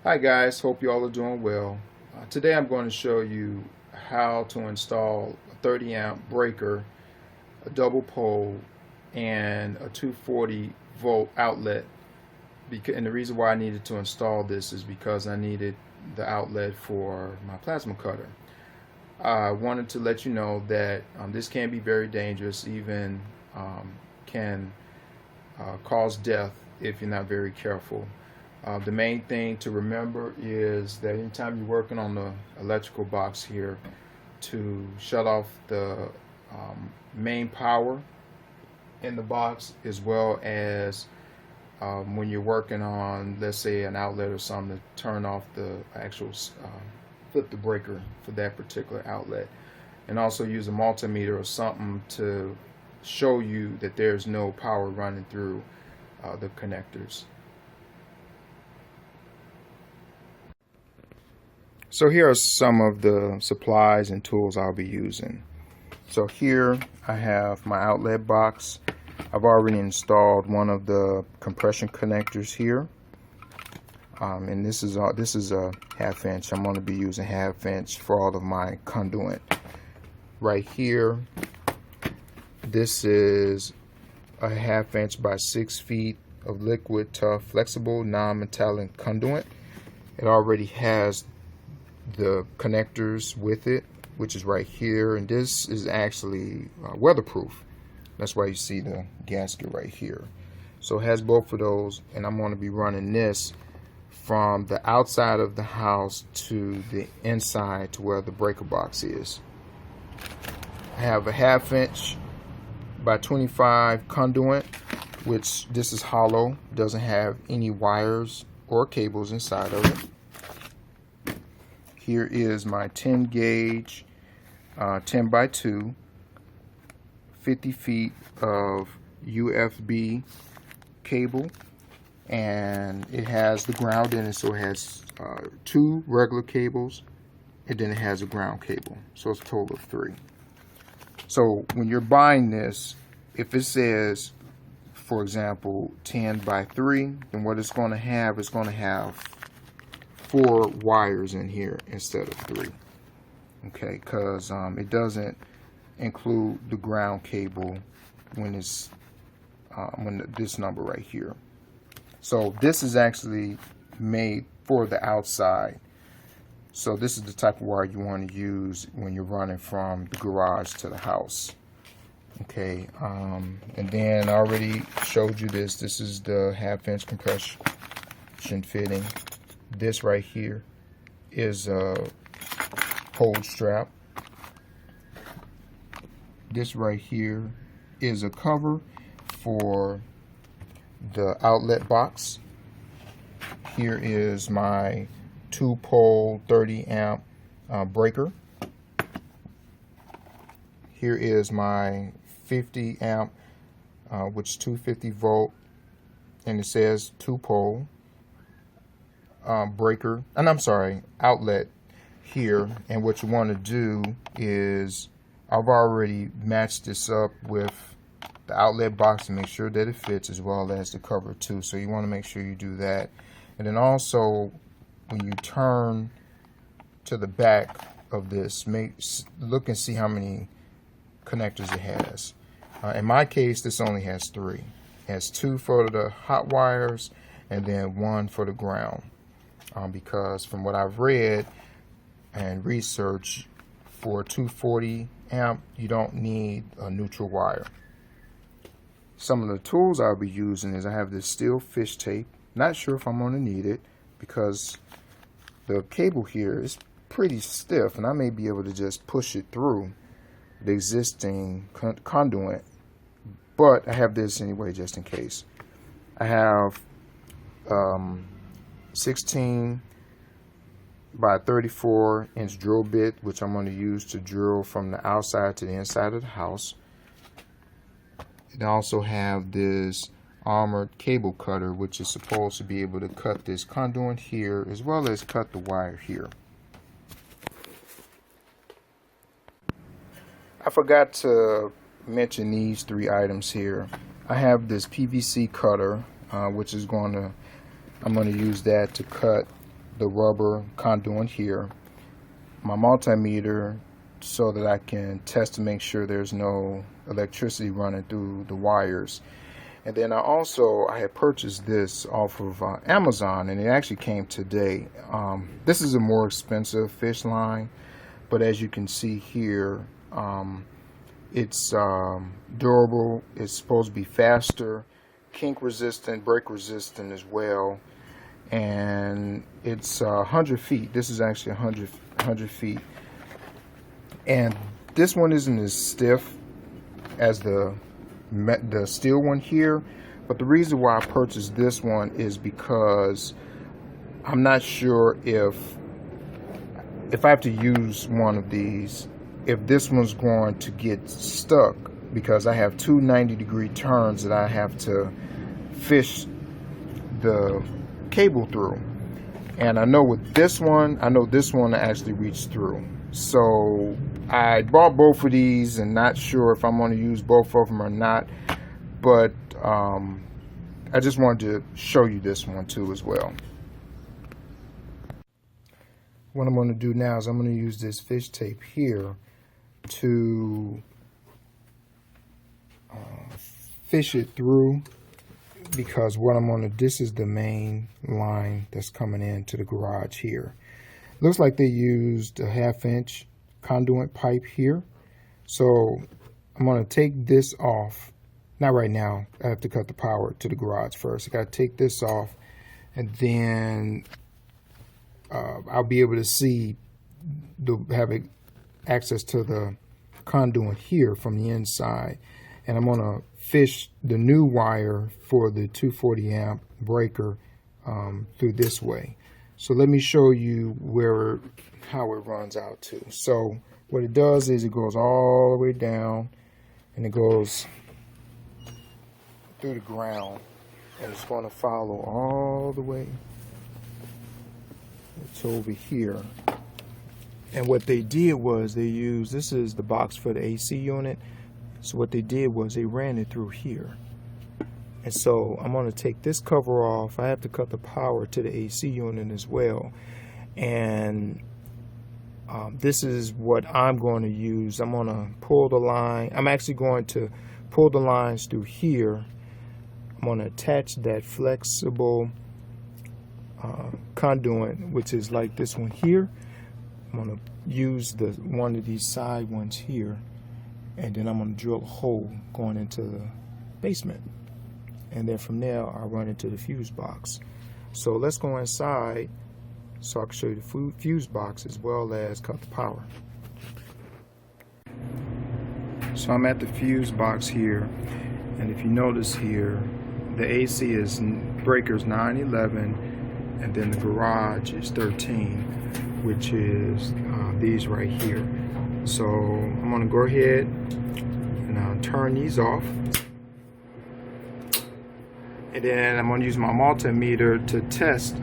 Hi guys, hope you all are doing well. Today I'm going to show you how to install a 30 amp breaker, a double pole, and a 240 volt outlet. And the reason why I needed to install this is because I needed the outlet for my plasma cutter. I wanted to let you know that this can be very dangerous, even can cause death if you're not very careful. The main thing to remember is that anytime you're working on the electrical box here, to shut off the main power in the box, as well as when you're working on, let's say, an outlet or something, to turn off the actual flip the breaker for that particular outlet, and also use a multimeter or something to show you that there's no power running through the connectors. So here are some of the supplies and tools I'll be using. So here I have my outlet box. I've already installed one of the compression connectors here, and this is a 1/2 inch. I'm going to be using 1/2 inch for all of my conduit. Right here, this is a 1/2 inch by 6 feet of liquid tough flexible non-metallic conduit. It already has the connectors with it, which is right here, and this is actually weatherproof. That's why you see the gasket right here. So it has both of those, and I'm going to be running this from the outside of the house to the inside to where the breaker box is. I have a 1/2 inch by 25 conduit, which this is hollow, doesn't have any wires or cables inside of it. Here is my 10 gauge 10 by 2 50 feet of USB cable, and it has the ground in it, so it has 2 regular cables, and then it has a ground cable, so it's a total of 3. So when you're buying this, if it says, for example, 10 by 3, then what it's going to have is going to have 4 wires in here instead of 3. Okay, because it doesn't include the ground cable when it's this number right here. So this is actually made for the outside. So this is the type of wire you want to use when you're running from the garage to the house. Okay, and then I already showed you this. This is the 1/2 inch compression fitting. This right here is a hold strap. This right here is a cover for the outlet box. Here is my 2-pole 30 amp breaker. Here is my 50 amp, which is 250 volt, and it says 2-pole breaker, and I'm sorry, outlet here. And what you want to do is, I've already matched this up with the outlet box to make sure that it fits, as well as the cover too. So you want to make sure you do that. And then also, when you turn to the back of this, look and see how many connectors it has. In my case, this only has 3. It has 2 for the hot wires, and then 1 for the ground. Because from what I've read and researched, for 240 amp, you don't need a neutral wire. Some of the tools I'll be using is, I have this steel fish tape. Not sure if I'm going to need it, because the cable here is pretty stiff, and I may be able to just push it through the existing conduit, but I have this anyway just in case. I have 16 by 34 inch drill bit, which I'm going to use to drill from the outside to the inside of the house. And I also have this armored cable cutter, which is supposed to be able to cut this conduit here, as well as cut the wire here. I forgot to mention these 3 items here. I have this PVC cutter, which is I'm going to use that to cut the rubber conduit here, my multimeter so that I can test to make sure there's no electricity running through the wires. And then I had purchased this off of Amazon, and it actually came today. This is a more expensive fish line, but as you can see here, it's durable. It's supposed to be faster, kink resistant, break resistant as well, and it's 100 feet. This is actually 100 feet, and this one isn't as stiff as the steel one here, but the reason why I purchased this one is because I'm not sure if I have to use one of these, if this one's going to get stuck, because I have two 90-degree turns that I have to fish the cable through. And I know with this one, this one actually reached through. So I bought both of these and not sure if I'm going to use both of them or not, but I just wanted to show you this one too as well. What I'm going to do now is I'm going to use this fish tape here to fish it through, because this is the main line that's coming into the garage here. Looks like they used a 1/2 inch conduit pipe here. So I'm going to take this off. Not right now. I have to cut the power to the garage first. I got to take this off, and then I'll be able to see have access to the conduit here from the inside. And I'm going to fish the new wire for the 240 amp breaker through this way. So let me show you how it runs out to. So what it does is it goes all the way down, and it goes through the ground, and it's going to follow all the way to over here. And what they did was this is the box for the AC unit. So what they did was they ran it through here. And so I'm going to take this cover off. I have to cut the power to the AC unit as well. And this is what I'm going to use. I'm going to pull the line. I'm actually going to pull the lines through here. I'm going to attach that flexible conduit, which is like this one here. I'm going to use one of these side ones here, and then I'm going to drill a hole going into the basement. And then from there, I'll run into the fuse box. So let's go inside so I can show you the fuse box as well as cut the power. So I'm at the fuse box here, and if you notice here, the AC is breakers 9, 11, and then the garage is 13, which is these right here. So I'm going to go ahead and turn these off. And then I'm going to use my multimeter to test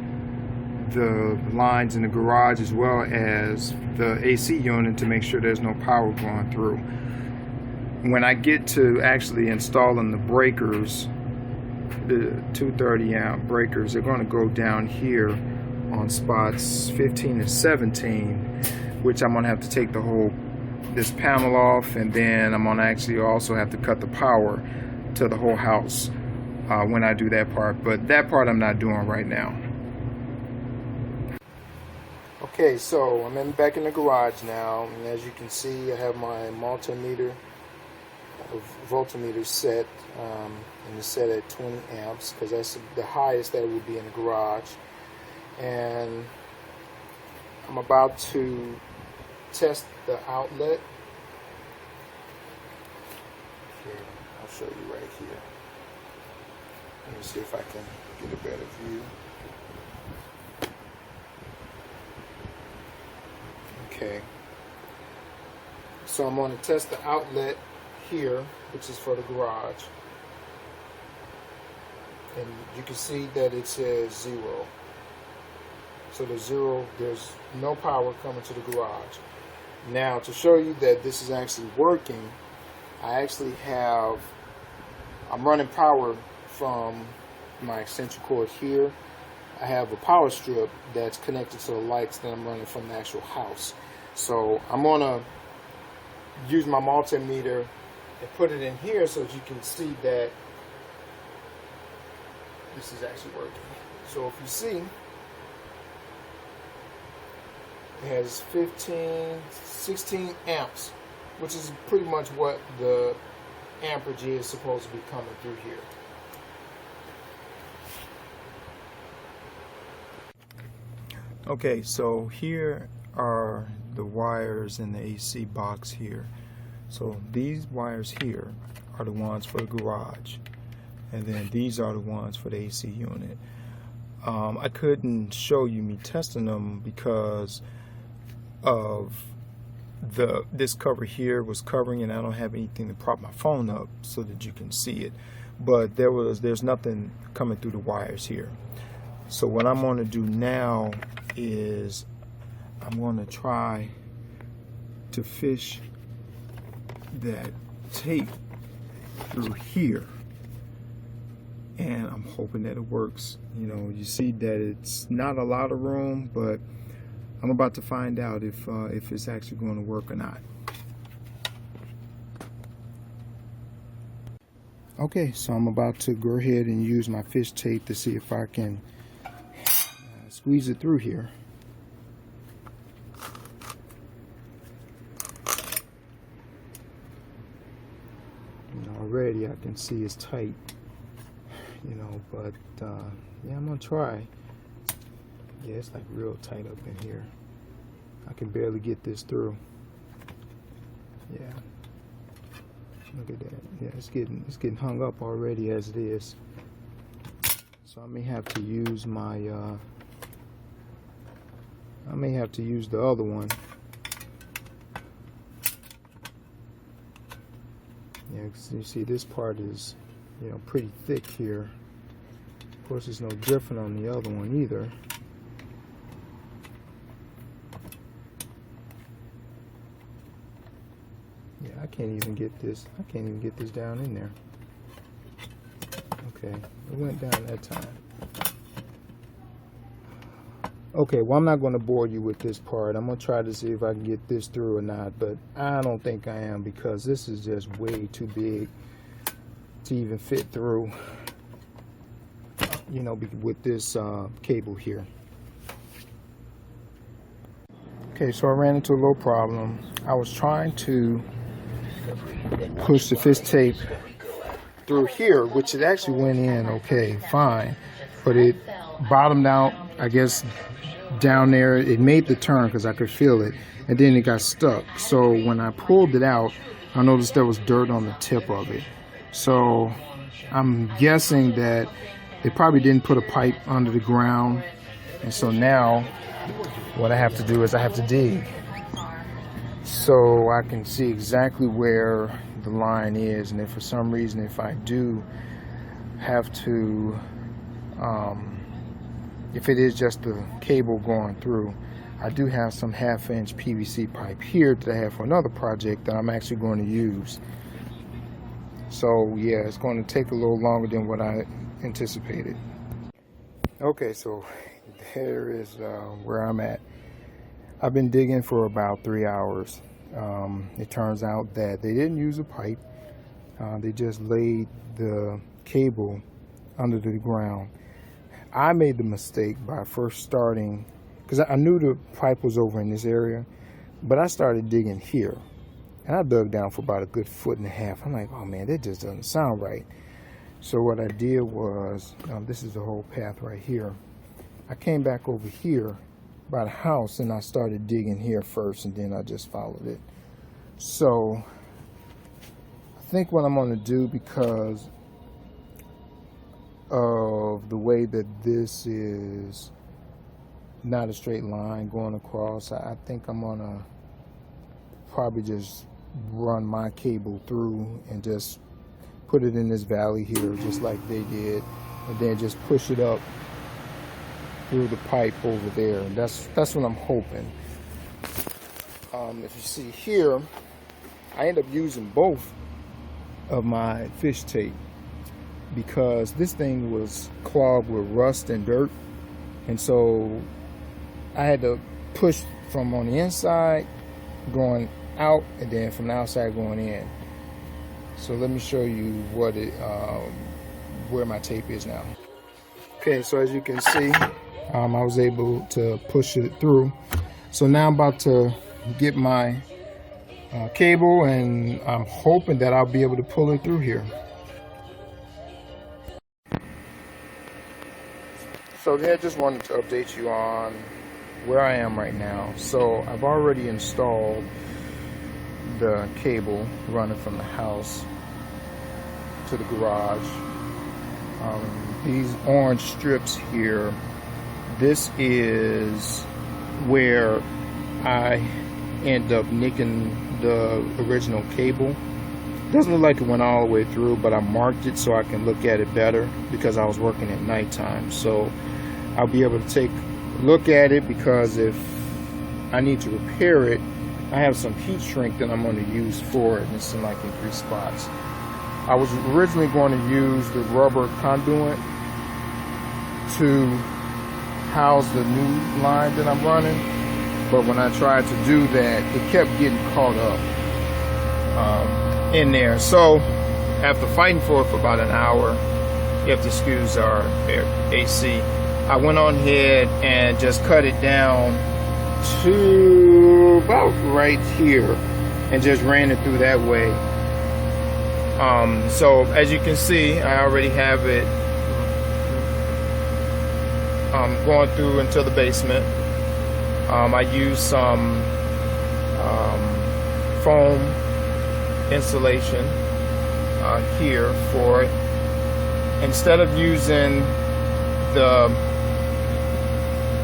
the lines in the garage as well as the AC unit to make sure there's no power going through. When I get to actually installing the breakers, the 230 amp breakers, they're going to go down here on spots 15 and 17, which I'm going to have to take this panel off, and then I'm going to actually also have to cut the power to the whole house when I do that part, but that part I'm not doing right now. Okay, so I'm back in the garage now, and as you can see, I have my multimeter, voltmeter set, and it's set at 20 amps because that's the highest that would be in the garage. And I'm about to test the outlet. Here, I'll show you right here. Let me see if I can get a better view. Okay. So I'm going to test the outlet here, which is for the garage. And you can see that it says 0. So there's no power coming to the garage. Now, to show you that this is actually working, I'm running power from my extension cord here I have a power strip that's connected to the lights that I'm running from the actual house. So I'm gonna use my multimeter and put it in here so that you can see that this is actually working. So if you see, it has 16 amps, which is pretty much what the amperage is supposed to be coming through here. Okay, so here are the wires in the AC box here. So these wires here are the ones for the garage, and then these are the ones for the AC unit. I couldn't show you me testing them because of this cover here was covering, and I don't have anything to prop my phone up so that you can see it. But there's nothing coming through the wires here. So what I'm going to do now is I'm going to try to fish that tape through here, and I'm hoping that it works. You know, you see that it's not a lot of room, but I'm about to find out if it's actually going to work or not. Okay, so I'm about to go ahead and use my fish tape to see if I can squeeze it through here. Already I can see it's tight, you know, but yeah, I'm gonna try. Yeah, it's like real tight up in here. I can barely get this through. Yeah, look at that. Yeah, it's getting hung up already as it is. So I may have to use my I may have to use the other one. Yeah, 'cause you see this part is, you know, pretty thick here. Of course, it's no different on the other one either. Yeah, I can't even get this down in there. Okay, it went down that time. Okay, well, I'm not going to bore you with this part. I'm going to try to see if I can get this through or not, but I don't think I am, because this is just way too big to even fit through, you know, with this cable here. Okay, so I ran into a little problem. I was trying to push the fish tape through here, which it actually went in okay, fine, but it bottomed out, I guess, down there. It made the turn because I could feel it, and then it got stuck. So when I pulled it out, I noticed there was dirt on the tip of it. So I'm guessing that they probably didn't put a pipe under the ground, and so now what I have to do is I have to dig so I can see exactly where the line is. And if for some reason, if I do have to if it is just the cable going through, I do have some 1/2-inch PVC pipe here that I have for another project that I'm actually going to use. So yeah, it's going to take a little longer than what I anticipated. Okay, so there is where I'm at. I've been digging for about 3 hours. It turns out that they didn't use a pipe. They just laid the cable under the ground. I made the mistake by first starting, because I knew the pipe was over in this area, but I started digging here, and I dug down for about a good 1.5 feet. I'm like, oh man, that just doesn't sound right. So what I did was, this is the whole path right here. I came back over here by the house, and I started digging here first, and then I just followed it. So I think what I'm going to do, because of the way that this is not a straight line going across, I think I'm going to probably just run my cable through and just put it in this valley here, just like they did, and then just push it up through the pipe over there. And that's what I'm hoping. If you see here, I end up using both of my fish tape because this thing was clogged with rust and dirt, And so I had to push from on the inside going out, and then from the outside going in. So let me show you what where my tape is now. Okay, so as you can see, I was able to push it through. So now I'm about to get my cable, and I'm hoping that I'll be able to pull it through here. So I just wanted to update you on where I am right now. So I've already installed the cable running from the house to the garage. These orange strips here, this is where I end up nicking the original cable. Doesn't look like it went all the way through, but I marked it so I can look at it better because I was working at nighttime. So I'll be able to take a look at it, because if I need to repair it, I have some heat shrink that I'm going to use for it, and it's in 3 spots. I was originally going to use the rubber conduit to house the new line that I'm running, but when I tried to do that, it kept getting caught up in there. So after fighting for it for about an hour, if the screws are AC, I went on ahead and just cut it down to about right here and just ran it through that way. So as you can see, I already have it going through into the basement. I used some foam insulation here for it. Instead of using the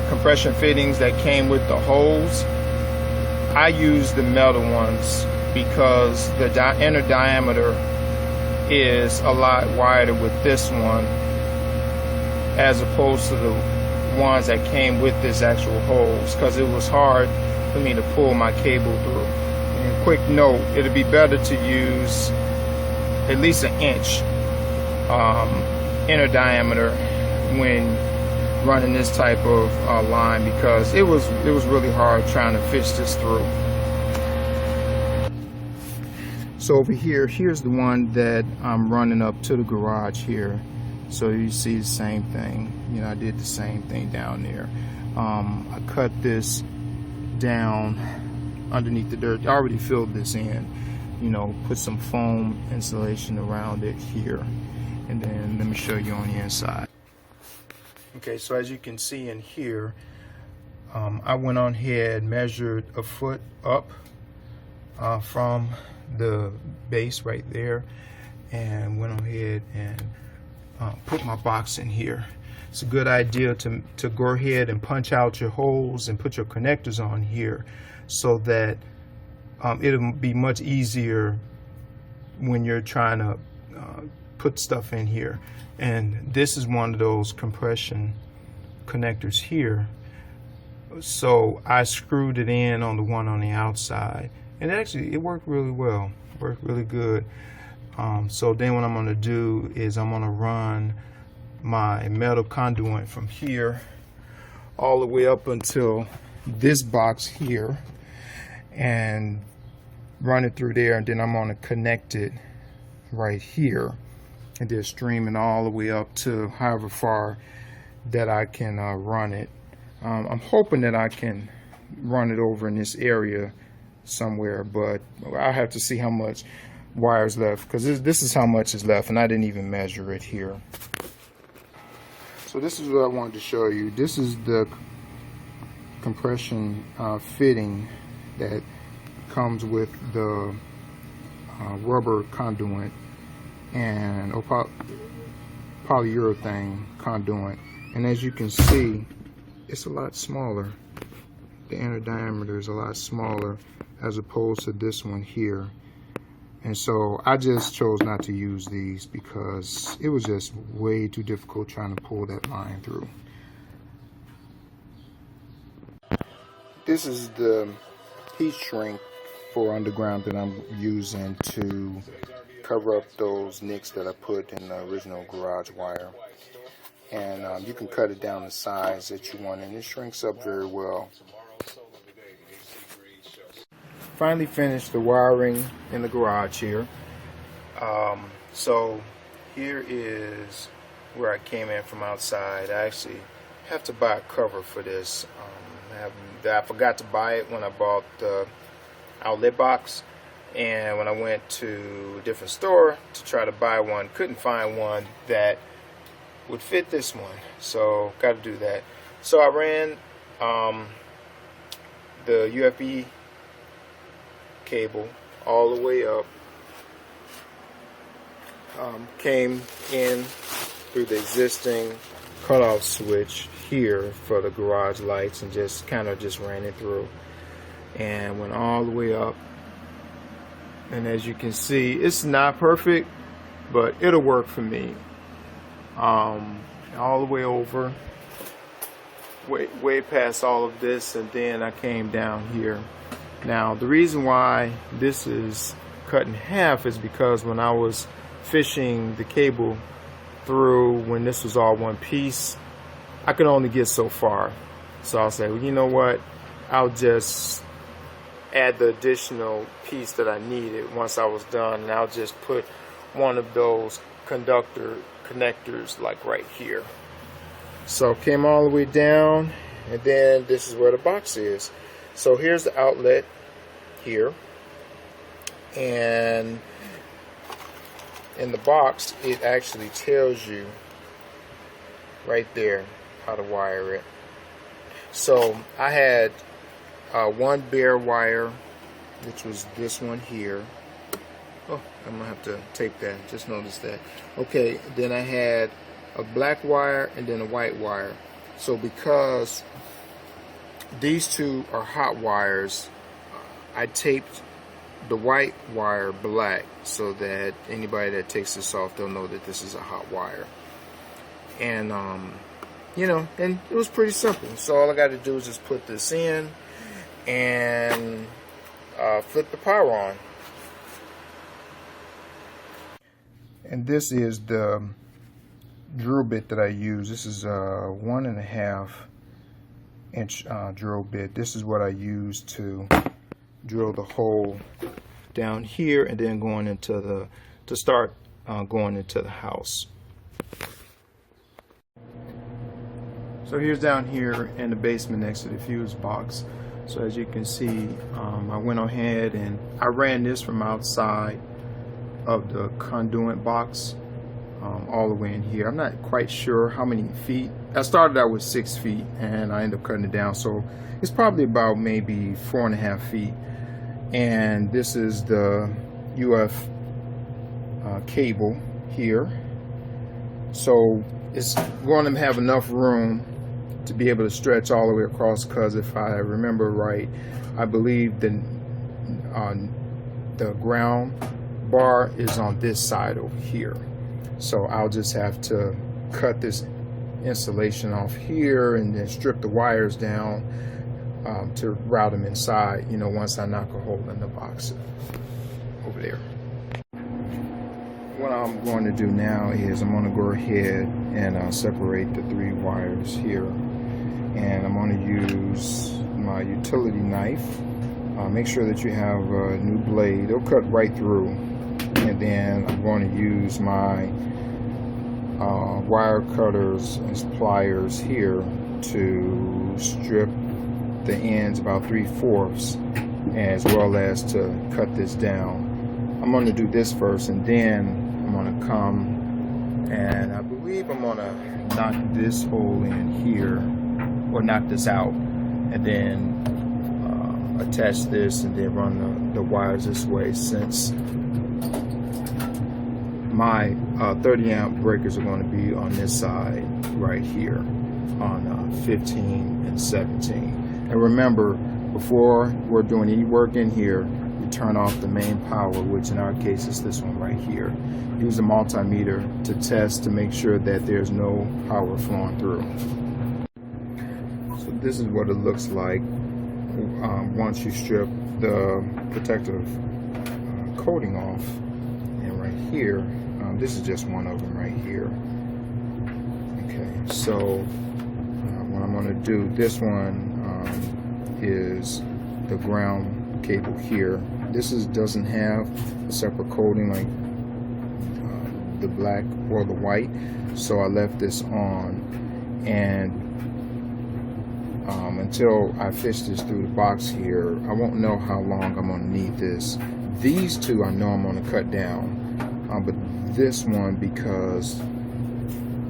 compression fittings that came with the holes, I used the metal ones because the inner diameter is a lot wider with this one as opposed to the ones that came with this actual holes, because it was hard for me to pull my cable through. And quick note, it'd be better to use at least 1 inch inner diameter when running this type of line, because it was really hard trying to fish this through. So over here, here's the one that I'm running up to the garage here. So you see the same thing. You know, I did the same thing down there. I cut this down underneath the dirt. I already filled this in, you know, put some foam insulation around it here. And then let me show you on the inside. Okay, so as you can see in here, I went on ahead, measured 1 foot up from the base right there, and went on ahead and put my box in here. It's a good idea to go ahead and punch out your holes and put your connectors on here, so that it'll be much easier when you're trying to put stuff in here. And this is one of those compression connectors here. So I screwed it in on the one on the outside, and actually it worked really well, worked really good. So then what I'm going to do is I'm going to run my metal conduit from here all the way up until this box here and run it through there, and then I'm going to connect it right here, and then streaming all the way up to however far that I can run it. I'm hoping that I can run it over in this area somewhere, but I'll have to see how much wires left, because this is how much is left, and I didn't even measure it here. So this is what I wanted to show you. This is the compression fitting that comes with the rubber conduit and polyurethane conduit, and as you can see, it's a lot smaller. The inner diameter is a lot smaller as opposed to this one here. And so I just chose not to use these because it was just way too difficult trying to pull that line through. This is the heat shrink for underground that I'm using to cover up those nicks that I put in the original garage wire. and you can cut it down the size that you want, and it shrinks up very well. Finally finished the wiring in the garage here. So here is where I came in from outside. I actually have to buy a cover for this. I forgot to buy it when I bought the outlet box, and when I went to a different store to try to buy one, couldn't find one that would fit this one, so got to do that. So I ran the USB cable all the way up, came in through the existing cutoff switch here for the garage lights, and just kind of just ran it through and went all the way up. And as you can see, it's not perfect, but it'll work for me. All the way over, way past all of this, and then I came down here. Now the reason why this is cut in half is because when I was fishing the cable through, when this was all one piece, I could only get so far. So I'll say, well, you know what, I'll just add the additional piece that I needed once I was done, and I'll just put one of those connectors like right here. So came all the way down, and then this is where the box is. So here's the outlet here, and in the box it actually tells you right there how to wire it. So I had one bare wire, which was this one here. Oh, I'm gonna have to tape that, just noticed that. Okay, then I had a black wire and then a white wire. So because these two are hot wires, I taped the white wire black so that anybody that takes this off, they'll know that this is a hot wire. And you know, and it was pretty simple. So all I got to do is just put this in and flip the power on. And this is the drill bit that I use. This is a 1.5 inch drill bit. This is what I use to drill the hole down here, and then going into the going into the house. So here's down here in the basement next to the fuse box. So as you can see, I went ahead and I ran this from outside of the conduit box all the way in here. I'm not quite sure how many feet. I started out with 6 feet and I ended up cutting it down, so it's probably about maybe 4.5 feet. And this is the UF cable here. So it's going to have enough room to be able to stretch all the way across, because if I remember right, I believe the ground bar is on this side over here. So I'll just have to cut this insulation off here and then strip the wires down to route them inside, you know, once I knock a hole in the box over there. What I'm going to do now is I'm going to go ahead and separate the 3 wires here, and I'm going to use my utility knife. Make sure that you have a new blade. It'll cut right through. And then I'm going to use my wire cutters and pliers here to strip the ends about 3/4, as well as to cut this down. I'm going to do this first, and then I'm going to come and I believe I'm going to knock this hole in here, or knock this out, and then attach this and then run the wires this way, since my 30 amp breakers are going to be on this side right here on 15 and 17. And remember, before we're doing any work in here, we turn off the main power, which in our case is this one right here. Use a multimeter to test to make sure that there's no power flowing through. So this is what it looks like once you strip the protective coating off. And right here, this is just one of them right here. Okay, so what I'm going to do, this one is the ground cable here. This doesn't have a separate coating like the black or the white, so I left this on, and until I fish this through the box here, I won't know how long I'm going to need this. These two I know I'm going to cut down, but this one, because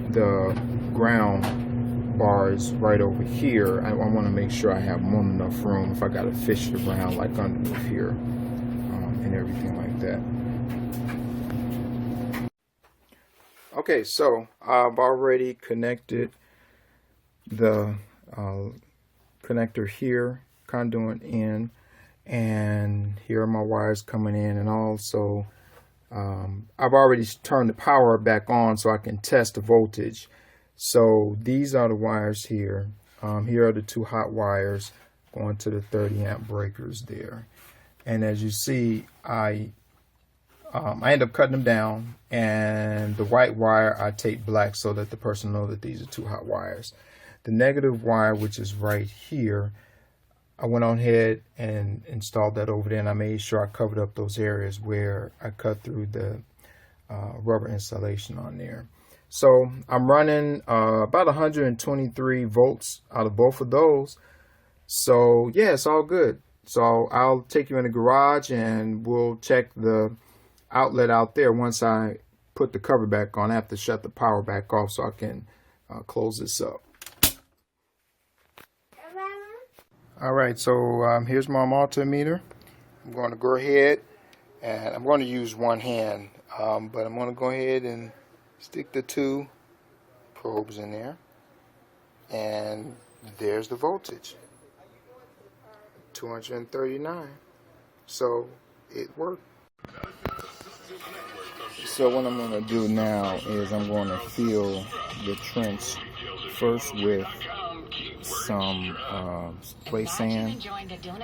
the ground bar is right over here, I want to make sure I have more than enough room if I got to fish the ground like underneath here and everything like that. Okay, so I've already connected the connector here, conduit in, and here are my wires coming in, and also I've already turned the power back on so I can test the voltage. So these are the wires here. Here are the two hot wires going to the 30 amp breakers there, and as you see, I end up cutting them down, and the white wire I tape black so that the person knows that these are two hot wires. The negative wire, which is right here, I went on ahead and installed that over there, and I made sure I covered up those areas where I cut through the rubber insulation on there. So I'm running about 123 volts out of both of those. So yeah, it's all good. So I'll take you in the garage and we'll check the outlet out there once I put the cover back on. I have to shut the power back off so I can close this up. Alright, so here's my multimeter. I'm going to go ahead and I'm going to use one hand, but I'm going to go ahead and stick the two probes in there, and there's the voltage, 239. So it worked. So what I'm going to do now is I'm going to fill the trench first with some spray sand,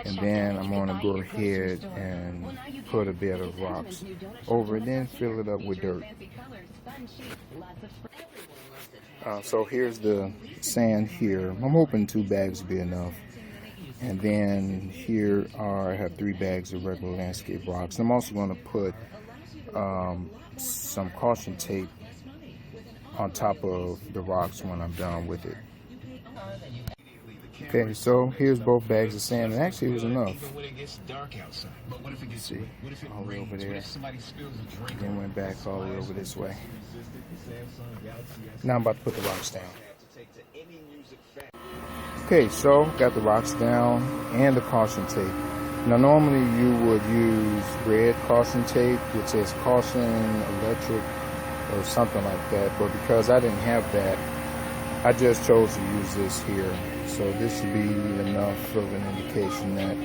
and then I'm going to go ahead and put a bed of rocks over it, then fill it up with dirt. So here's the sand here. I'm hoping 2 bags will be enough. And then here I have 3 bags of regular landscape rocks. I'm also going to put some caution tape on top of the rocks when I'm done with it. Okay, so here's both bags of sand, and actually it was enough. See, all the way over there, then went back all the way over this way. Now I'm about to put the rocks down. Okay, so got the rocks down and the caution tape. Now normally you would use red caution tape, which says caution electric or something like that, but because I didn't have that, I just chose to use this here. So this should be enough of an indication that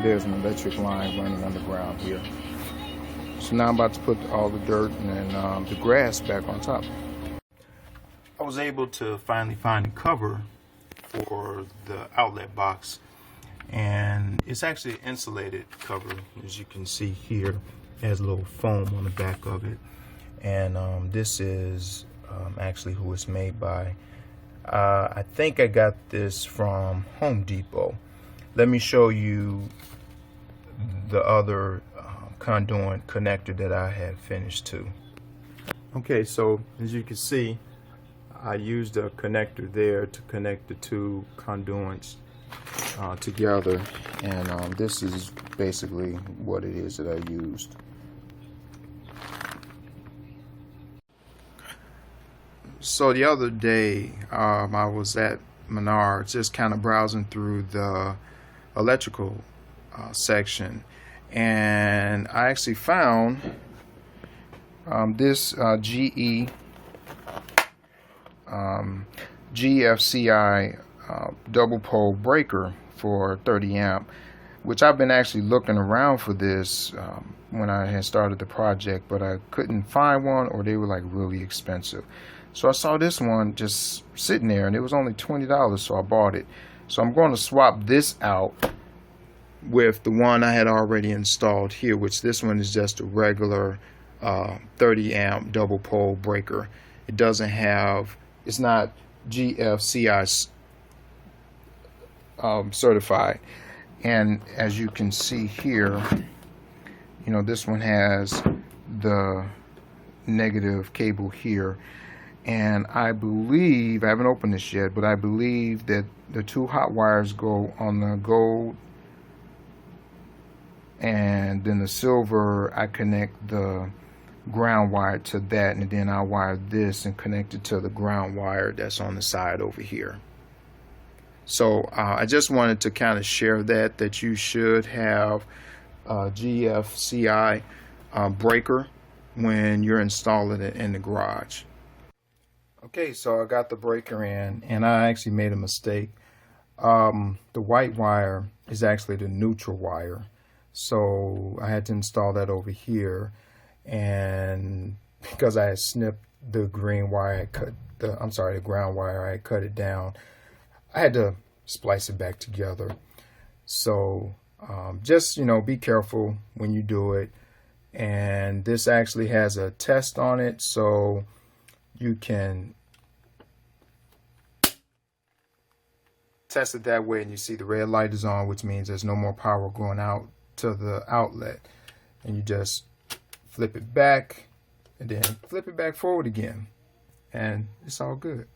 there's an electric line running underground here. So now I'm about to put all the dirt and the grass back on top. I was able to finally find a cover for the outlet box, and it's actually an insulated cover. As you can see here, it has a little foam on the back of it, and this is actually who it's made by. I think I got this from Home Depot. Let me show you the other conduit connector that I had finished too. Okay, so as you can see, I used a connector there to connect the 2 conduits together, and this is basically what it is that I used. So the other day, I was at Menards just kind of browsing through the electrical section, and I actually found this GFCI double pole breaker for 30 amp, which I've been actually looking around for this when I had started the project, but I couldn't find one, or they were like really expensive. So I saw this one just sitting there, and it was only $20, so I bought it. So I'm going to swap this out with the one I had already installed here, which this one is just a regular 30 amp double pole breaker. It doesn't have it's not GFCI certified. And as you can see here, you know, this one has the negative cable here, and I believe, I haven't opened this yet, but I believe that the two hot wires go on the gold, and then the silver I connect the ground wire to that, and then I wire this and connect it to the ground wire that's on the side over here. So I just wanted to kind of share that you should have a GFCI breaker when you're installing it in the garage. Okay, so I got the breaker in, and I actually made a mistake. The white wire is actually the neutral wire, so I had to install that over here. And because I had snipped the green wire, the ground wire, I had cut it down. I had to splice it back together. So just, you know, be careful when you do it. And this actually has a test on it, so you can test it that way, and you see the red light is on, which means there's no more power going out to the outlet. And you just flip it back and then flip it back forward again, and it's all good.